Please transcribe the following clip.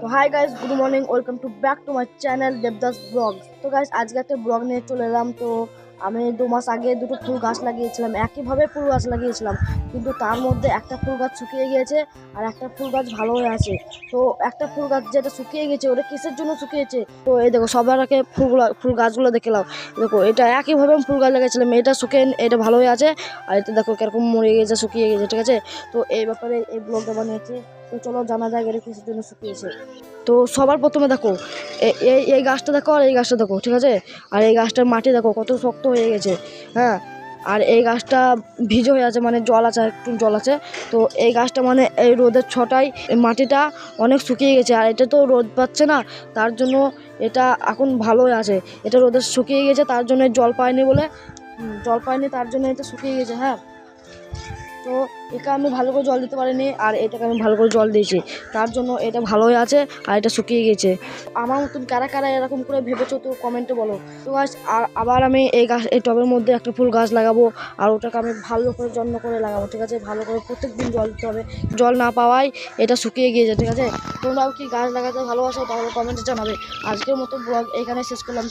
তো hi guys, good morning, welcome to back to my channel Devdas blog. তো guys আজকে একটা ব্লগ নিয়ে চলে এলাম। তো আমি 2 মাস আগে দুটো ফুল গাছ লাগিয়েছিলাম, একইভাবে ফুল গাছ লাগিয়েছিলাম, কিন্তু তার মধ্যে একটা ফুল গাছ শুকিয়ে গিয়েছে আর একটা ফুল গাছ ভালো হয়ে আছে। তো একটা ফুল গাছ যেটা শুকিয়ে গেছে ওটা কিসের জন্য শুকিয়েছে, তো এই দেখো সবার আগে ফুল গাছগুলো দেখে নাও। দেখো এটা একইভাবে আমি ফুল গাছ লাগিয়েছিলাম, এটা শুকিয়ে এটা ভালো হয়ে আছে, আর এটা দেখো কিরকম মরে গেছে, শুকিয়ে গেছে। ঠিক আছে, তো এই ব্যাপারে এই ব্লগটা বানিয়েছি। তো চলো জানা যায় এটা কিসের জন্য শুকিয়েছে। তো সবার প্রথমে দেখো এই গাছটা দেখো আর এই গাছটা দেখো, ঠিক আছে। আর এই গাছটার মাটি দেখো কত শক্ত হয়ে গেছে, হ্যাঁ। আর এই গাছটা ভিজে হয়ে আছে, মানে জল আছে, একটু জল আছে। তো এই গাছটা মানে এই রোদের ছটায় মাটিটা অনেক শুকিয়ে গেছে, আর এটা তো রোদ পাচ্ছে না, তার জন্য এটা এখন ভালো হয়ে আছে। এটা রোদে শুকিয়ে গেছে, তার জন্য জল পায়নি বলে জল পায়নি, তার জন্য এটা শুকিয়ে গেছে, হ্যাঁ। তো একে আমি ভালো করে জল দিতে পারিনি, আর এটাকে আমি ভালো করে জল দিয়েছি, তার জন্য এটা ভালো হয়ে আছে আর এটা শুকিয়ে গেছে। আমার মতন কারা কারা এরকম করে ভেবেছো তো কমেন্টে বলো। তো গাছ আবার আমি এই টবের মধ্যে একটা ফুল গাছ লাগাবো, আর ওটাকে আমি ভালো করে যত্ন করে লাগাবো, ঠিক আছে। ভালো করে প্রত্যেকদিন জল দিতে হবে, জল না পাওয়ায় এটা শুকিয়ে গিয়েছে, ঠিক আছে। তোমরাও কি গাছ লাগাতে ভালোবাসো তাহলে কমেন্টে জানাবে। আজকের মতো ব্লগ এখানে শেষ করলাম।